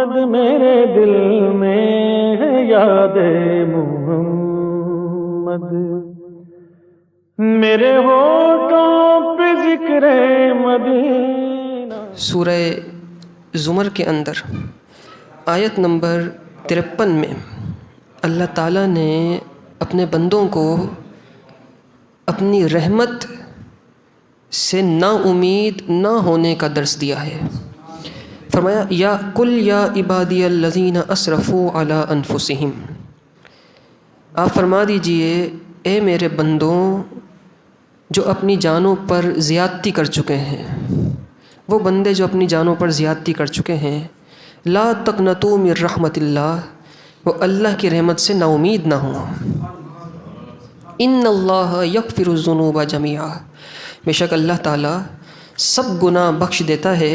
محمد میرے دل میں ہے یاد محمد، میرے ہونٹوں پہ ذکر مدینہ۔ سورہ زمر کے اندر آیت نمبر 53 میں اللہ تعالیٰ نے اپنے بندوں کو اپنی رحمت سے نا امید نہ ہونے کا درس دیا ہے۔ فرمایا یا قل یا عبادی الذین اسرفوا علی انفسہم، آپ فرما دیجئے اے میرے بندوں جو اپنی جانوں پر زیادتی کر چکے ہیں، وہ بندے جو اپنی جانوں پر زیادتی کر چکے ہیں، لا تقنطوا من رحمت اللہ، وہ اللہ کی رحمت سے نا امید نہ ہوں۔ ان اللہ یغفر الذنوب جميعا، بے شک اللہ تعالیٰ سب گناہ بخش دیتا ہے۔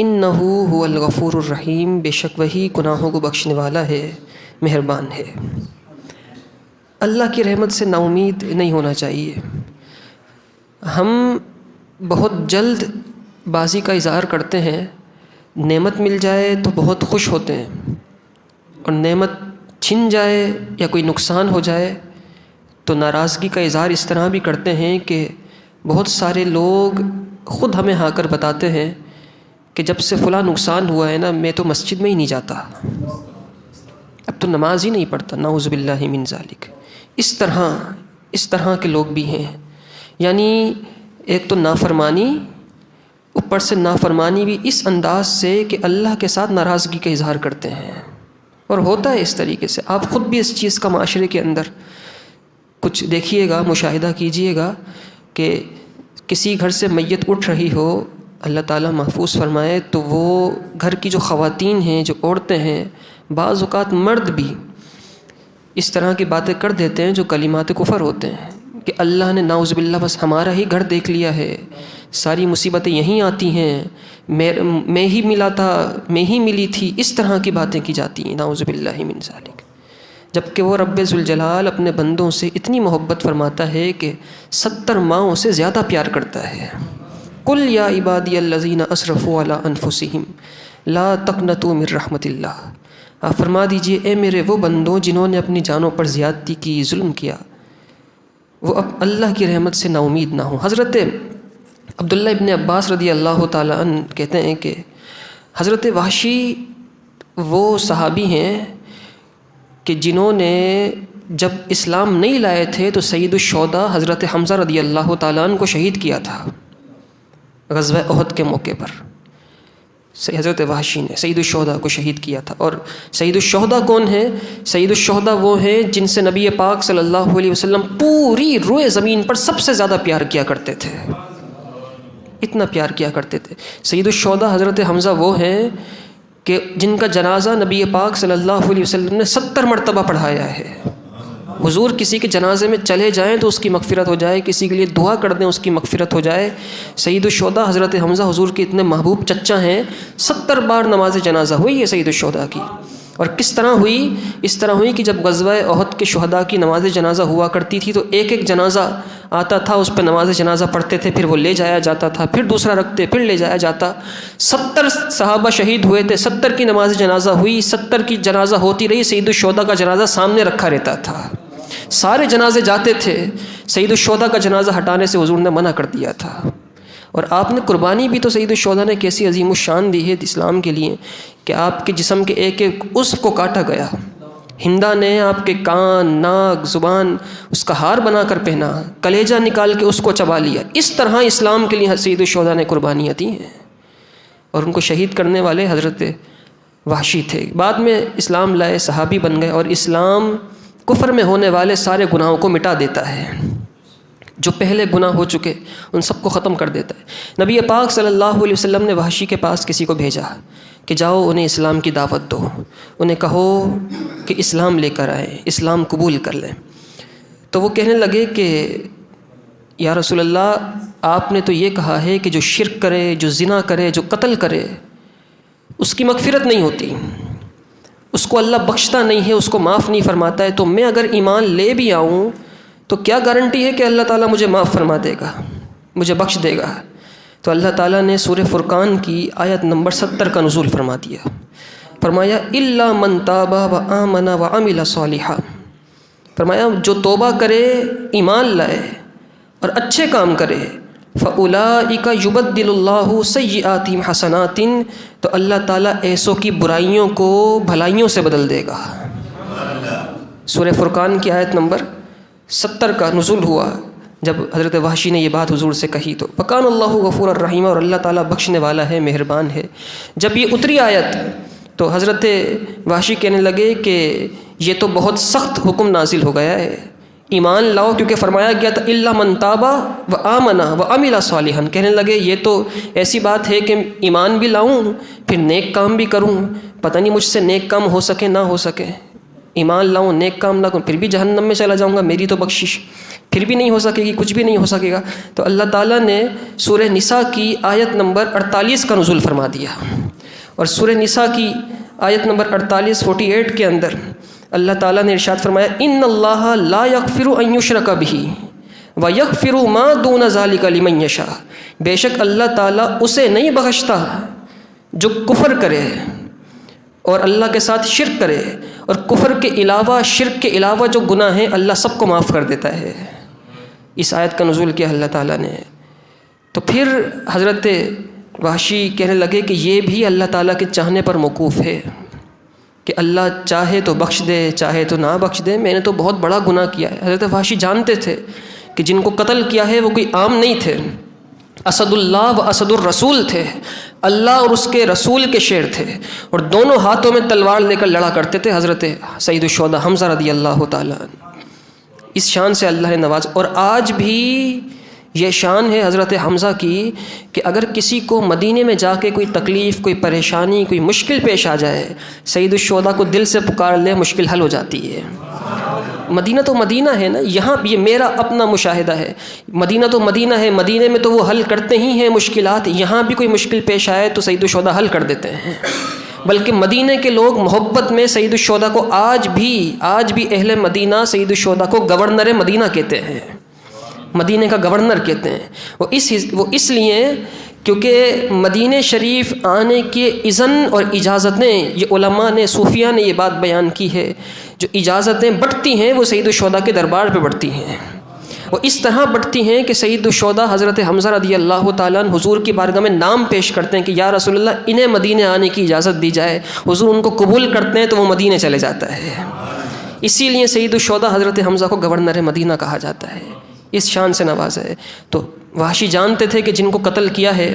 انہ هو الغفور الرحیم، بے شک وہی گناہوں کو بخشنے والا ہے، مہربان ہے۔ اللہ کی رحمت سے نا امید نہیں ہونا چاہیے۔ ہم بہت جلد بازی کا اظہار کرتے ہیں، نعمت مل جائے تو بہت خوش ہوتے ہیں، اور نعمت چھن جائے یا کوئی نقصان ہو جائے تو ناراضگی کا اظہار اس طرح بھی کرتے ہیں کہ بہت سارے لوگ خود ہمیں آ کر بتاتے ہیں کہ جب سے فلاں نقصان ہوا ہے نا، میں تو مسجد میں ہی نہیں جاتا، اب تو نماز ہی نہیں پڑھتا، نعوذ باللہ من ذالک۔ اس طرح کے لوگ بھی ہیں، یعنی ایک تو نافرمانی، اوپر سے نافرمانی بھی اس انداز سے کہ اللہ کے ساتھ ناراضگی کا اظہار کرتے ہیں، اور ہوتا ہے اس طریقے سے۔ آپ خود بھی اس چیز کا معاشرے کے اندر کچھ دیکھیے گا، مشاہدہ کیجئے گا کہ کسی گھر سے میت اٹھ رہی ہو، اللہ تعالیٰ محفوظ فرمائے، تو وہ گھر کی جو خواتین ہیں، جو عورتیں ہیں، بعض اوقات مرد بھی اس طرح کی باتیں کر دیتے ہیں جو کلمات کفر ہوتے ہیں کہ اللہ نے نعوذ باللہ بس ہمارا ہی گھر دیکھ لیا ہے، ساری مصیبتیں یہیں آتی ہیں، میں ہی ملا تھا، میں ہی ملی تھی، اس طرح کی باتیں کی جاتی ہیں، نعوذ باللہ من ذالک۔ جبکہ وہ رب ذوالجلال اپنے بندوں سے اتنی محبت فرماتا ہے کہ 70 ماؤں سے زیادہ پیار کرتا ہے۔ قل یا عبادی الذین اسرفوا علی انفسہم لا تقنطوا من رحمت اللہ، آپ فرما دیجئے اے میرے وہ بندوں جنہوں نے اپنی جانوں پر زیادتی کی، ظلم کیا، وہ اب اللہ کی رحمت سے نا امید نہ ہوں۔ حضرت عبداللہ ابن عباس رضی اللہ تعالیٰ عنہ کہتے ہیں کہ حضرت وحشی وہ صحابی ہیں کہ جنہوں نے جب اسلام نہیں لائے تھے تو سید الشہداء حضرت حمزہ رضی اللہ تعالیٰ عنہ کو شہید کیا تھا غزوہ احد کے موقع پر۔ حضرت وحشی نے سید الشہداء کو شہید کیا تھا۔ اور سید الشہداء کون ہیں؟ سید الشہداء وہ ہیں جن سے نبی پاک صلی اللہ علیہ وسلم پوری روئے زمین پر سب سے زیادہ پیار کیا کرتے تھے، اتنا پیار کیا کرتے تھے۔ سید الشہداء حضرت حمزہ وہ ہیں کہ جن کا جنازہ نبی پاک صلی اللہ علیہ وسلم نے 70 مرتبہ پڑھایا ہے۔ حضور کسی کے جنازے میں چلے جائیں تو اس کی مغفرت ہو جائے، کسی کے لیے دعا کر دیں اس کی مغفرت ہو جائے۔ سید الشہداء حضرت حمزہ حضور کے اتنے محبوب چچا ہیں، 70 بار نماز جنازہ ہوئی ہے سید الشہداء کی۔ اور کس طرح ہوئی؟ اس طرح ہوئی کہ جب غزوہ احد کے شہداء کی نماز جنازہ ہوا کرتی تھی تو ایک ایک جنازہ آتا تھا، اس پہ نماز جنازہ پڑھتے تھے، پھر وہ لے جایا جاتا تھا، پھر دوسرا رکھتے، پھر لے جایا جاتا۔ 70 صحابہ شہید ہوئے تھے، 70 کی نماز جنازہ ہوئی، 70 کی جنازہ ہوتی رہی، سید الشہداء کا جنازہ سامنے رکھا رہتا تھا۔ سارے جنازے جاتے تھے، سید الشہداء کا جنازہ ہٹانے سے حضور نے منع کر دیا تھا۔ اور آپ نے قربانی بھی تو سید الشہداء نے کیسی عظیم الشان دی ہے اسلام کے لیے کہ آپ کے جسم کے ایک ایک عضو کو کاٹا گیا۔ ہندا نے آپ کے کان، ناک، زبان اس کا ہار بنا کر پہنا، کلیجہ نکال کے اس کو چبا لیا۔ اس طرح اسلام کے لیے سید الشہداء نے قربانیاں دی ہیں، اور ان کو شہید کرنے والے حضرت وحشی تھے۔ بعد میں اسلام لائے، صحابی بن گئے، اور اسلام کفر میں ہونے والے سارے گناہوں کو مٹا دیتا ہے، جو پہلے گناہ ہو چکے ان سب کو ختم کر دیتا ہے۔ نبی پاک صلی اللہ علیہ وسلم نے وحشی کے پاس کسی کو بھیجا کہ جاؤ انہیں اسلام کی دعوت دو، انہیں کہو کہ اسلام لے کر آئیں، اسلام قبول کر لیں۔ تو وہ کہنے لگے کہ یا رسول اللہ، آپ نے تو یہ کہا ہے کہ جو شرک کرے، جو زنا کرے، جو قتل کرے، اس کی مغفرت نہیں ہوتی، اس کو اللہ بخشتا نہیں ہے، اس کو معاف نہیں فرماتا ہے، تو میں اگر ایمان لے بھی آؤں تو کیا گارنٹی ہے کہ اللہ تعالیٰ مجھے معاف فرما دے گا، مجھے بخش دے گا؟ تو اللہ تعالیٰ نے سورہ فرقان کی آیت نمبر 70 کا نزول فرما دیا۔ فرمایا الا من تاب و آمن و عمل صالحا، فرمایا جو توبہ کرے، ایمان لائے اور اچھے کام کرے، فَأُولَٰئِكَ يُبَدِّلُ اللَّهُ سَيِّئَاتِهِمْ حَسَنَاتٍ، تو اللہ تعالیٰ ایسوں کی برائیوں کو بھلائیوں سے بدل دے گا۔ سورہ فرقان کی آیت نمبر 70 کا نزول ہوا جب حضرت وحشی نے یہ بات حضور سے کہی تو فَكَانَ اللَّهُ غَفُورًا رَحِيمًا، اور اللہ تعالیٰ بخشنے والا ہے، مہربان ہے۔ جب یہ اتری آیت تو حضرت وحشی کہنے لگے کہ یہ تو بہت سخت حکم نازل ہو گیا ہے، ایمان لاؤ، کیونکہ فرمایا گیا تھا الا من تاب و آمن و عمل صالحا۔ کہنے لگے یہ تو ایسی بات ہے کہ ایمان بھی لاؤں پھر نیک کام بھی کروں، پتہ نہیں مجھ سے نیک کام ہو سکے نہ ہو سکے، ایمان لاؤں نیک کام نہ کروں پھر بھی جہنم میں چلا جاؤں گا، میری تو بخشش پھر بھی نہیں ہو سکے گی، کچھ بھی نہیں ہو سکے گا۔ تو اللہ تعالیٰ نے سورہ نساء کی آیت نمبر 48 کا نزول فرما دیا، اور سورہ نساء کی آیت نمبر 48 کے اندر اللہ تعالیٰ نے ارشاد فرمایا ان اللہ لا یغفر ان یشرک بہ ویغفر ما دون ذلک لمن یشاء، بے شک اللہ تعالیٰ اسے نہیں بخشتا جو کفر کرے اور اللہ کے ساتھ شرک کرے، اور کفر کے علاوہ، شرک کے علاوہ جو گناہ ہیں اللہ سب کو معاف کر دیتا ہے۔ اس آیت کا نزول کیا اللہ تعالیٰ نے۔ تو پھر حضرت وحشی کہنے لگے کہ یہ بھی اللہ تعالیٰ کے چاہنے پر موقوف ہے کہ اللہ چاہے تو بخش دے، چاہے تو نہ بخش دے، میں نے تو بہت بڑا گناہ کیا ہے۔ حضرت وحشی جانتے تھے کہ جن کو قتل کیا ہے وہ کوئی عام نہیں تھے، اسد اللہ و اسد الرسول تھے، اللہ اور اس کے رسول کے شیر تھے، اور دونوں ہاتھوں میں تلوار لے کر لڑا کرتے تھے۔ حضرت سید الشہداء حمزہ رضی اللہ تعالیٰ اس شان سے اللہ نے نواز، اور آج بھی یہ شان ہے حضرت حمزہ کی کہ اگر کسی کو مدینے میں جا کے کوئی تکلیف، کوئی پریشانی، کوئی مشکل پیش آ جائے، سید الشہداء کو دل سے پکار لے، مشکل حل ہو جاتی ہے۔ مدینہ تو مدینہ ہے نا، یہاں یہ میرا اپنا مشاہدہ ہے، مدینہ تو مدینہ ہے، مدینے میں تو وہ حل کرتے ہی ہیں مشکلات، یہاں بھی کوئی مشکل پیش آئے تو سید الشہداء حل کر دیتے ہیں۔ بلکہ مدینہ کے لوگ محبت میں سید الشہداء کو آج بھی اہل مدینہ سید الشہداء کو گورنر مدینہ کہتے ہیں، مدینہ کا گورنر کہتے ہیں۔ وہ اس لیے کیونکہ مدینہ شریف آنے کے اذن اور اجازتیں، یہ علماء نے، صوفیہ نے یہ بات بیان کی ہے، جو اجازتیں بڑھتی ہیں وہ سید الشہداء کے دربار پہ بڑھتی ہیں، وہ اس طرح بڑھتی ہیں کہ سید الشہداء حضرت حمزہ رضی اللہ تعالیٰ عنہ حضور کی بارگاہ میں نام پیش کرتے ہیں کہ یا رسول اللہ انہیں مدینہ آنے کی اجازت دی جائے، حضور ان کو قبول کرتے ہیں تو وہ مدینہ چلے جاتا ہے۔ اسی لیے سید الشہداء حضرت حمزہ کو گورنر مدینہ کہا جاتا ہے، اس شان سے نوازا ہے۔ تو وحشی جانتے تھے کہ جن کو قتل کیا ہے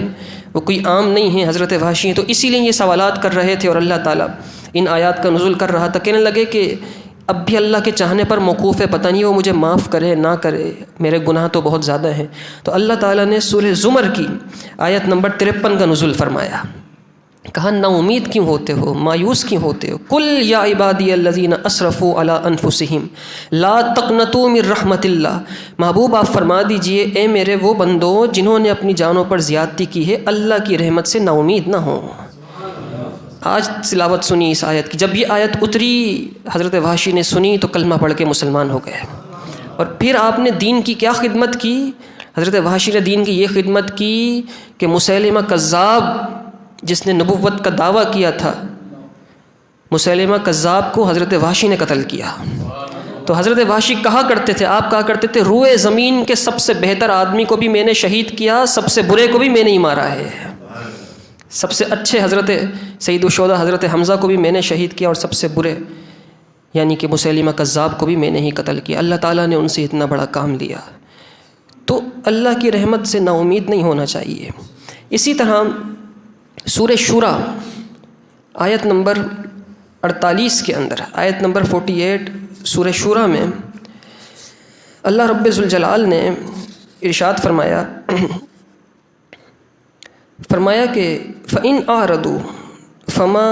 وہ کوئی عام نہیں ہیں، حضرت وحشی ہیں، تو اسی لیے یہ سوالات کر رہے تھے، اور اللہ تعالیٰ ان آیات کا نزول کر رہا تھا۔ کہنے لگے کہ اب بھی اللہ کے چاہنے پر موقوف ہے، پتہ نہیں وہ مجھے معاف کرے نہ کرے، میرے گناہ تو بہت زیادہ ہیں۔ تو اللہ تعالیٰ نے سورہ زمر کی آیت نمبر 53 کا نزول فرمایا، کہا نا امید کیوں ہوتے ہو، مایوس کیوں ہوتے ہو، قل یا عبادی الذین اسرفوا علی انفسہم لا تقنطوا من رحمت اللہ، محبوب آپ فرما دیجئے اے میرے وہ بندوں جنہوں نے اپنی جانوں پر زیادتی کی ہے، اللہ کی رحمت سے نا امید نہ ہوں۔ آج تلاوت سنی اس آیت کی، جب یہ آیت اتری حضرت وحشی نے سنی تو کلمہ پڑھ کے مسلمان ہو گئے، اور پھر آپ نے دین کی کیا خدمت کی؟ حضرت وحشی نے دین کی یہ خدمت کی کہ مسیلمہ کذاب جس نے نبوت کا دعویٰ کیا تھا، مسیلمہ کذاب کو حضرت وحشی نے قتل کیا۔ تو حضرت وحشی کہا کرتے تھے، آپ کہا کرتے تھے روئے زمین کے سب سے بہتر آدمی کو بھی میں نے شہید کیا، سب سے برے کو بھی میں نے ہی مارا ہے، سب سے اچھے حضرت سید الشہداء حضرت حمزہ کو بھی میں نے شہید کیا، اور سب سے برے یعنی کہ مسیلمہ کذاب کو بھی میں نے ہی قتل کیا۔ اللہ تعالیٰ نے ان سے اتنا بڑا کام لیا، تو اللہ کی رحمت سے نا امید نہیں ہونا چاہیے۔ اسی طرح سورہ شورا آیت نمبر 48 کے اندر، آیت نمبر 48 سورہ شورا میں اللہ رب ذوالجلال نے ارشاد فرمایا کہ فَإِنْ أَعْرَضُوا فَمَا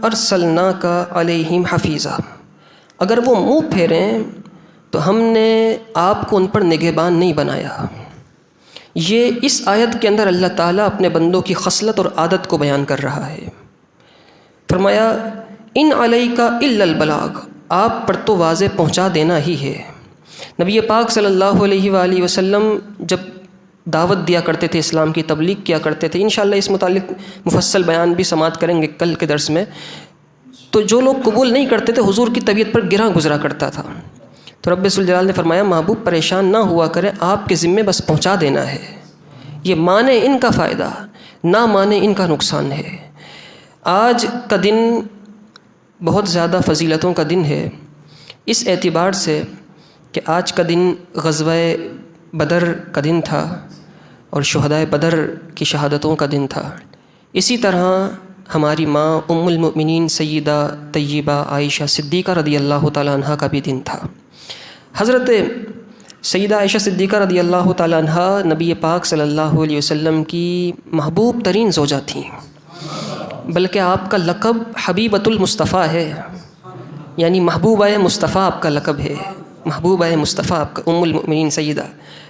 أَرْسَلْنَاكَ عَلَيْهِمْ حَفِيظًا، اگر وہ منہ پھیریں تو ہم نے آپ کو ان پر نگہبان نہیں بنایا۔ یہ اس آیت کے اندر اللہ تعالیٰ اپنے بندوں کی خصلت اور عادت کو بیان کر رہا ہے۔ فرمایا ان علیک الا البلاغ، آپ پر تو واضح پہنچا دینا ہی ہے۔ نبی پاک صلی اللہ علیہ وآلہ وسلم جب دعوت دیا کرتے تھے، اسلام کی تبلیغ کیا کرتے تھے، انشاءاللہ اس متعلق مفصل بیان بھی سماعت کریں گے کل کے درس میں، تو جو لوگ قبول نہیں کرتے تھے حضور کی طبیعت پر گراں گزرا کرتا تھا. تو رب ذوالجلال نے فرمایا محبوب پریشان نہ ہوا کریں، آپ کے ذمے بس پہنچا دینا ہے. یہ مانے ان کا فائدہ، نہ مانے ان کا نقصان ہے. آج کا دن بہت زیادہ فضیلتوں کا دن ہے، اس اعتبار سے کہ آج کا دن غزوہ بدر کا دن تھا اور شہدائے بدر کی شہادتوں کا دن تھا. اسی طرح ہماری ماں ام المؤمنین سیدہ طیبہ عائشہ صدیقہ رضی اللہ تعالیٰ عنہ کا بھی دن تھا. حضرت سیدہ عائشہ صدیقہ رضی اللہ تعالیٰ عنہ نبی پاک صلی اللہ علیہ وسلم کی محبوب ترین زوجہ تھیں، بلکہ آپ کا لقب حبیبۃ المصطفیٰ ہے، یعنی محبوبہ مصطفیٰ آپ کا لقب ہے. محبوبہ مصطفیٰ آپ کا ام المؤمنین سیدہ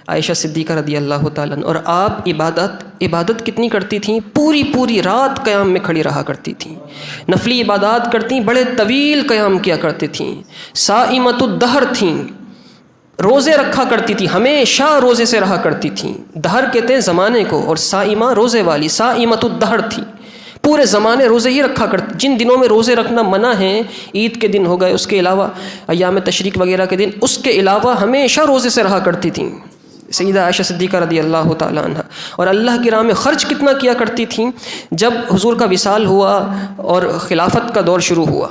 عائشہ صدیقہ رضی اللہ تعالیٰ عنہ. اور آپ عبادت کتنی کرتی تھیں؟ پوری رات قیام میں کھڑی رہا کرتی تھیں، نفلی عبادات کرتی، بڑے طویل قیام کیا کرتی تھیں. صائمۃ الدہر تھیں، روزے رکھا کرتی تھی، ہمیشہ روزے سے رہا کرتی تھیں. دہر کہتے ہیں زمانے کو، اور صائمہ روزے والی، صائمۃ الدہر تھی، پورے زمانے روزے ہی رکھا کرتی. جن دنوں میں روزے رکھنا منع ہیں، عید کے دن ہو گئے، اس کے علاوہ ایام تشریق وغیرہ کے دن، اس کے علاوہ ہمیشہ روزے سے رہا کرتی تھیں سیدہ عائشہ صدیقہ رضی اللہ تعالیٰ عنہ. اور اللہ کی راہ میں خرچ کتنا کیا کرتی تھیں. جب حضور کا وصال ہوا اور خلافت کا دور شروع ہوا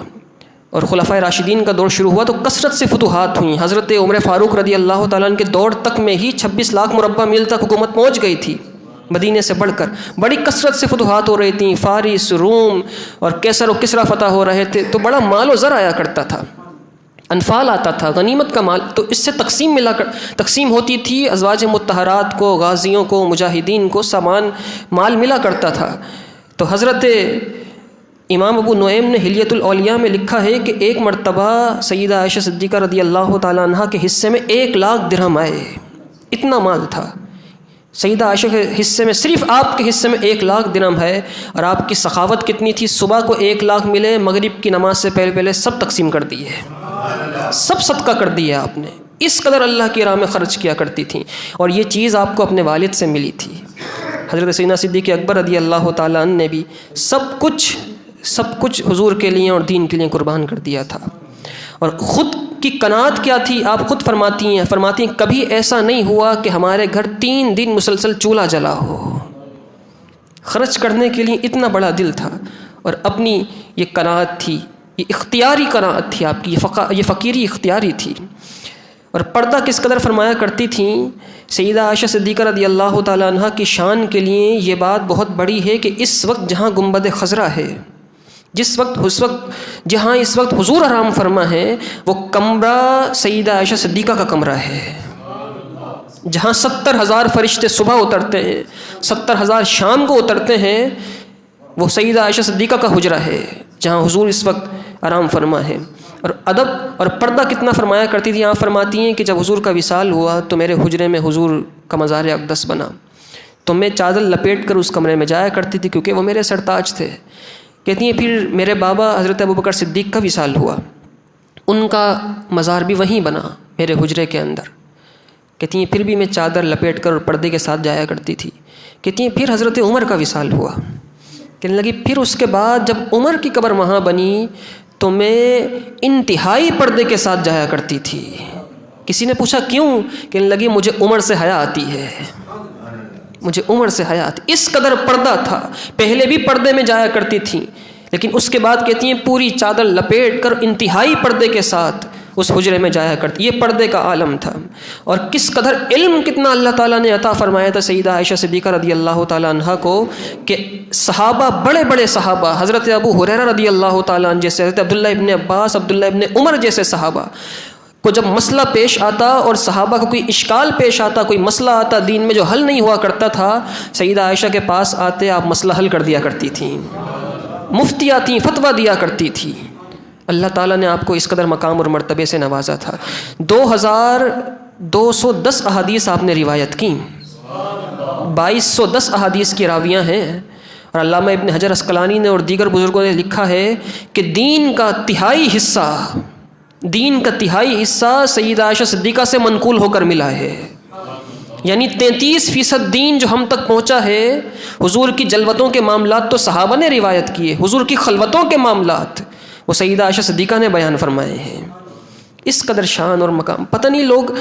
اور خلفائے راشدین کا دور شروع ہوا تو کثرت سے فتوحات ہوئیں. حضرت عمر فاروق رضی اللہ تعالیٰ عنہ کے دور تک میں ہی 26 لاکھ مربع میل تک حکومت پہنچ گئی تھی، مدینے سے بڑھ کر بڑی کثرت سے فتوحات ہو رہی تھیں. فارس، روم اور کیسر و کسریٰ فتح ہو رہے تھے، تو بڑا مال و زر آیا کرتا تھا، انفال آتا تھا، غنیمت کا مال. تو اس سے تقسیم ہوتی تھی، ازواج مطہرات کو، غازیوں کو، مجاہدین کو سامان مال ملا کرتا تھا. تو حضرت امام ابو نعیم نے حلیۃ الاولیاء میں لکھا ہے کہ ایک مرتبہ سیدہ عائشہ صدیقہ رضی اللہ تعالیٰ عنہ کے حصے میں 1 لاکھ درہم آئے. اتنا مال تھا سیدہ عائشہ کے حصے میں، صرف آپ کے حصے میں 1 لاکھ درہم ہے. اور آپ کی سخاوت کتنی تھی، صبح کو 1 لاکھ ملے، مغرب کی نماز سے پہلے سب تقسیم کر دیے، سب صدقہ کر دیا آپ نے. اس قدر اللہ کی راہ میں خرچ کیا کرتی تھیں. اور یہ چیز آپ کو اپنے والد سے ملی تھی. حضرت سیدنا صدیق اکبر رضی اللہ تعالیٰ عنہ نے بھی سب کچھ حضور کے لیے اور دین کے لیے قربان کر دیا تھا. اور خود کی قناعت کیا تھی، آپ خود فرماتی ہیں کبھی ایسا نہیں ہوا کہ ہمارے گھر 3 دن مسلسل چولہا جلا ہو. خرچ کرنے کے لیے اتنا بڑا دل تھا. اور اپنی یہ قناعت تھی، یہ اختیاری قناعت تھی آپ کی، یہ فقیری اختیاری تھی. اور پردہ کس قدر فرمایا کرتی تھیں سیدہ عائشہ صدیقہ رضی اللہ تعالیٰ عنہ کی شان کے لیے یہ بات بہت بڑی ہے کہ اس وقت جہاں گنبد خضرا ہے، جہاں اس وقت حضور آرام فرما ہے، وہ کمرہ سیدہ عائشہ صدیقہ کا کمرہ ہے. جہاں 70,000 فرشتے صبح اترتے ہیں، 70,000 شام کو اترتے ہیں، وہ سیدہ عائشہ صدیقہ کا حجرہ ہے جہاں حضور اس وقت آرام فرما ہے. اور ادب اور پردہ کتنا فرمایا کرتی تھی. آپ فرماتی ہیں کہ جب حضور کا وصال ہوا تو میرے حجرے میں حضور کا مزار اقدس بنا، تو میں چادر لپیٹ کر اس کمرے میں جایا کرتی تھی کیونکہ وہ میرے سرتاج تھے. کہتی ہیں پھر میرے بابا حضرت ابوبکر صدیق کا وصال ہوا، ان کا مزار بھی وہیں بنا میرے حجرے کے اندر. کہتی ہیں پھر بھی میں چادر لپیٹ کر اور پردے کے ساتھ جایا کرتی تھی. کہتی ہیں پھر حضرت عمر کا وصال ہوا. کہنے لگی پھر اس کے بعد جب عمر کی قبر وہاں بنی تو میں انتہائی پردے کے ساتھ جایا کرتی تھی. کسی نے پوچھا کیوں؟ کہنے لگی مجھے عمر سے حیا آتی ہے، مجھے عمر سے حیا آتی. اس قدر پردہ تھا. پہلے بھی پردے میں جایا کرتی تھیں، لیکن اس کے بعد کہتی ہیں پوری چادر لپیٹ کر انتہائی پردے کے ساتھ اس حجرے میں جایا کرتی. یہ پردے کا عالم تھا. اور کس قدر علم کتنا اللہ تعالیٰ نے عطا فرمایا تھا سیدہ عائشہ صدیقہ رضی اللہ تعالیٰ عنہ کو کہ صحابہ، بڑے بڑے صحابہ، حضرت ابو ہریرہ رضی اللہ تعالیٰ عنہ جیسے، حضرت عبداللہ ابن عباس، عبداللہ ابن عمر جیسے صحابہ کو جب مسئلہ پیش آتا اور صحابہ کو کوئی اشکال پیش آتا، کوئی مسئلہ آتا دین میں جو حل نہیں ہوا کرتا تھا، سیدہ عائشہ کے پاس آتے آپ مسئلہ حل کر دیا کرتی تھیں، مفتی آتی فتویٰ دیا کرتی تھی. اللہ تعالیٰ نے آپ کو اس قدر مقام اور مرتبے سے نوازا تھا. 2210 احادیث آپ نے روایت کی، 2210 احادیث کی راویاں ہیں. اور علامہ ابن حجر اسقلانی نے اور دیگر بزرگوں نے لکھا ہے کہ دین کا تہائی حصہ سیدہ عائشہ صدیقہ سے منقول ہو کر ملا ہے. یعنی 33% دین جو ہم تک پہنچا ہے، حضور کی جلوتوں کے معاملات تو صحابہ نے روایت کیے، حضور کی خلوتوں کے معاملات وہ سیدہ عائشہ صدیقہ نے بیان فرمائے ہیں۔ اس قدر شان اور مقام، پتہ نہیں لوگ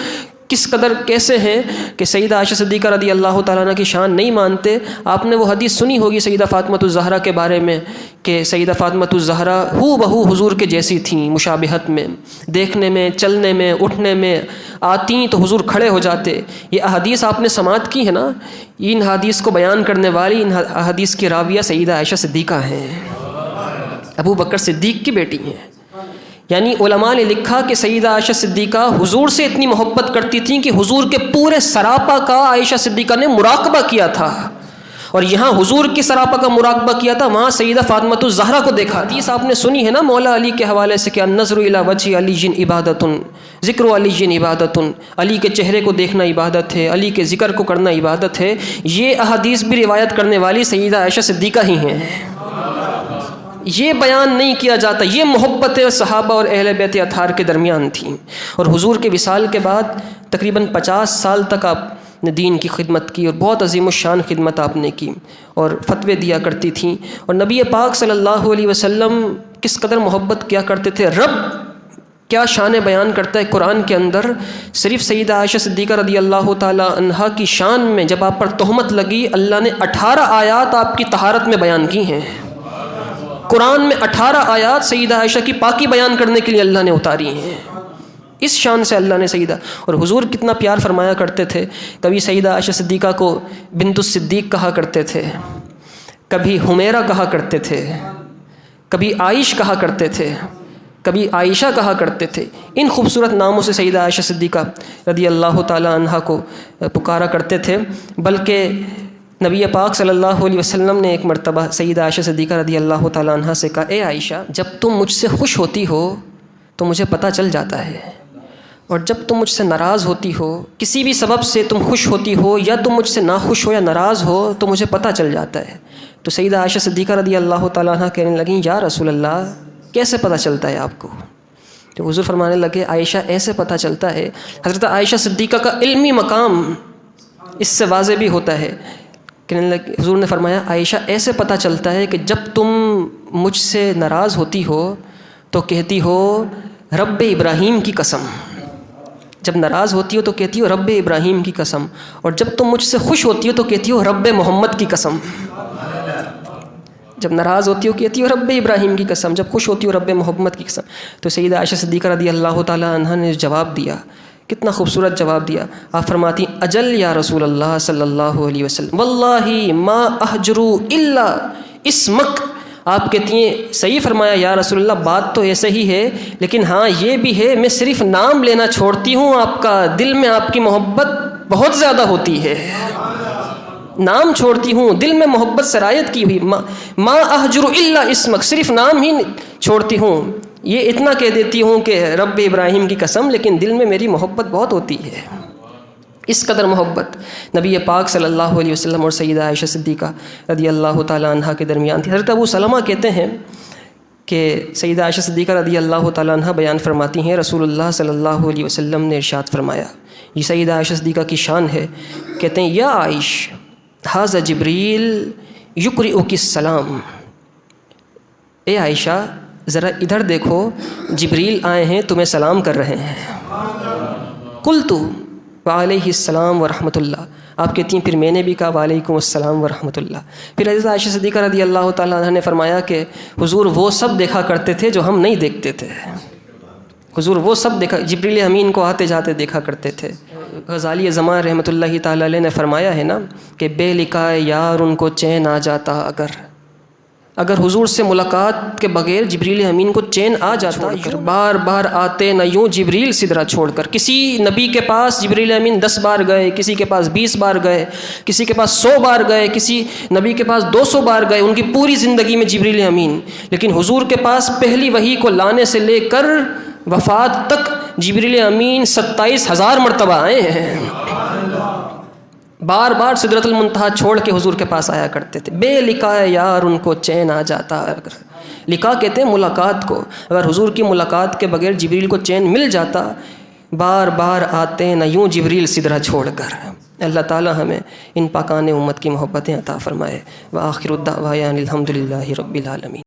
کس قدر کیسے ہیں کہ سیدہ عائشہ صدیقہ رضی اللہ تعالیٰ عنہ کی شان نہیں مانتے۔ آپ نے وہ حدیث سنی ہوگی سیدہ فاطمۃ الزہرا کے بارے میں کہ سیدہ فاطمۃ الزہرا ہو بہو حضور کے جیسی تھیں، مشابہت میں، دیکھنے میں، چلنے میں، اٹھنے میں، آتی تو حضور کھڑے ہو جاتے۔ یہ احادیث آپ نے سماعت کی ہے نا، ان حدیث کو بیان کرنے والی، ان احادیث کی راویہ سیدہ عائشہ صدیقہ ہیں، ابو بکر صدیق کی بیٹی ہیں۔ یعنی علماء نے لکھا کہ سیدہ عائشہ صدیقہ حضور سے اتنی محبت کرتی تھیں کہ حضور کے پورے سراپا کا عائشہ صدیقہ نے مراقبہ کیا تھا، اور یہاں حضور کی سراپا کا مراقبہ کیا تھا، وہاں سیدہ فاطمۃ الزہرا کو دیکھا۔ حدیث آپ نے سنی ہے نا مولا علی کے حوالے سے کہ النظر الی وجہ علی عبادت، ذکر علی عبادت، علی کے چہرے کو دیکھنا عبادت ہے، علی کے ذکر کو کرنا عبادت ہے۔ یہ احادیث بھی روایت کرنے والی سیدہ عائشہ صدیقہ ہی ہیں۔ یہ بیان نہیں کیا جاتا، یہ محبت صحابہ اور اہل بیت اطہار کے درمیان تھیں۔ اور حضور کے وصال کے بعد تقریباً 50 سال تک آپ نے دین کی خدمت کی، اور بہت عظیم الشان خدمت آپ نے کی، اور فتوے دیا کرتی تھیں۔ اور نبی پاک صلی اللہ علیہ وسلم کس قدر محبت کیا کرتے تھے، رب کیا شان بیان کرتا ہے قرآن کے اندر۔ صرف سیدہ عائشہ صدیقہ رضی اللہ تعالی عنہا کی شان میں جب آپ پر تہمت لگی، اللہ نے 18 آیات آپ کی طہارت میں بیان کی ہیں۔ قرآن میں 18 آیات سیدہ عائشہ کی پاکی بیان کرنے کے لیے اللہ نے اتاری ہیں۔ اس شان سے اللہ نے سیدہ، اور حضور کتنا پیار فرمایا کرتے تھے، کبھی سیدہ عائشہ صدیقہ کو بنت الصدیق کہا کرتے تھے، کبھی حمیرہ کہا کرتے تھے، کبھی عائش کہا کرتے تھے، کبھی عائشہ کہا کرتے تھے۔ ان خوبصورت ناموں سے سیدہ عائشہ صدیقہ رضی اللہ تعالی عنہا کو پکارا کرتے تھے۔ بلکہ نبی پاک صلی اللہ علیہ وسلم نے ایک مرتبہ سیدہ عائشہ صدیقہ رضی اللہ تعالی عنہا سے کہا، اے عائشہ، جب تم مجھ سے خوش ہوتی ہو تو مجھے پتہ چل جاتا ہے، اور جب تم مجھ سے ناراض ہوتی ہو، کسی بھی سبب سے تم خوش ہوتی ہو یا تم مجھ سے ناخوش ہو یا ناراض ہو تو مجھے پتہ چل جاتا ہے۔ تو سیدہ عائشہ صدیقہ رضی اللہ تعالیٰ عنہ کہنے لگیں، یا رسول اللہ کیسے پتہ چلتا ہے آپ کو؟ تو حضور فرمانے لگے، عائشہ ایسے پتہ چلتا ہے۔ حضرت عائشہ صدیقہ کا علمی مقام اس سے واضح بھی ہوتا ہے۔ حضور نے فرمایا، عائشہ ایسے پتہ چلتا ہے کہ جب تم مجھ سے ناراض ہوتی ہو تو کہتی ہو رب ابراہیم کی قسم، جب ناراض ہوتی ہو تو کہتی ہو رب ابراہیم کی قسم، اور جب تم مجھ سے خوش ہوتی ہو تو کہتی ہو رب محمد کی قسم۔ جب ناراض ہوتی ہو کہتی ہو رب ابراہیم کی قسم، جب خوش ہوتی ہو رب محمد کی قسم۔ تو سیدہ عائشہ صدیقہ رضی اللہ تعالی عنہا نے جواب دیا، کتنا خوبصورت جواب دیا۔ آپ فرماتی، اجل یا رسول اللہ صلی اللہ علیہ وسلم، واللہ ما احجرو الا اسمک۔ آپ کہتی ہیں صحیح فرمایا یا رسول اللہ، بات تو ایسے ہی ہے، لیکن ہاں یہ بھی ہے میں صرف نام لینا چھوڑتی ہوں آپ کا، دل میں آپ کی محبت بہت زیادہ ہوتی ہے، نام چھوڑتی ہوں، دل میں محبت سرایت کی ہوئی، ما احجر الا اسمک، صرف نام ہی چھوڑتی ہوں، یہ اتنا کہہ دیتی ہوں کہ رب ابراہیم کی قسم، لیکن دل میں میری محبت بہت ہوتی ہے۔ اس قدر محبت نبی پاک صلی اللہ علیہ وسلم اور سیدہ عائشہ صدیقہ رضی اللہ تعالی عنہا کے درمیان تھی۔ حضرت ابو سلمہ کہتے ہیں کہ سیدہ عائشہ صدیقہ رضی اللہ تعالی عنہا بیان فرماتی ہیں، رسول اللہ صلی اللہ علیہ وسلم نے ارشاد فرمایا، یہ سیدہ عائشہ صدیقہ کی شان ہے، کہتے ہیں یا عائش ھذا جبریل یقرئک السلام، اے عائشہ ذرا ادھر دیکھو، جبریل آئے ہیں تمہیں سلام کر رہے ہیں۔ قلت وعلیہ السلام ورحمۃ اللہ، آپ کہتی ہیں پھر میں نے بھی کہا وعلیکم السلام ورحمۃ اللہ۔ پھر حضرت عائشہ صدیقہ رضی اللہ تعالیٰ عنہ نے فرمایا کہ حضور وہ سب دیکھا کرتے تھے جو ہم نہیں دیکھتے تھے، حضور وہ سب دیکھا، جبریل امین کو آتے جاتے دیکھا کرتے تھے۔ غزالی زمان رحمۃ اللہ تعالیٰ علیہ نے فرمایا ہے نا کہ بے لقائے یار ان کو چین آ جاتا، اگر حضور سے ملاقات کے بغیر جبریل امین کو چین آ جاتا، بار بار آتے نہ یوں جبریل سدرا چھوڑ کر۔ کسی نبی کے پاس جبریل امین 10 بار گئے، کسی کے پاس 20 بار گئے، کسی کے پاس 100 بار گئے، کسی نبی کے پاس 200 بار گئے، ان کی پوری زندگی میں جبریل امین، لیکن حضور کے پاس پہلی وحی کو لانے سے لے کر وفات تک جبریل امین 27,000 مرتبہ آئے ہیں، بار بار سدرۃ المنتہا چھوڑ کے حضور کے پاس آیا کرتے تھے۔ بے لقائے یار ان کو چین آ جاتا، اگر لقاء کہتے ہیں ملاقات کو، اگر حضور کی ملاقات کے بغیر جبریل کو چین مل جاتا، بار بار آتے نہ یوں جبریل سدرا چھوڑ کر۔ اللہ تعالی ہمیں ان پاکان امت کی محبتیں عطا فرمائے۔ وآخر الدعوانا الحمد للہ رب العالمین۔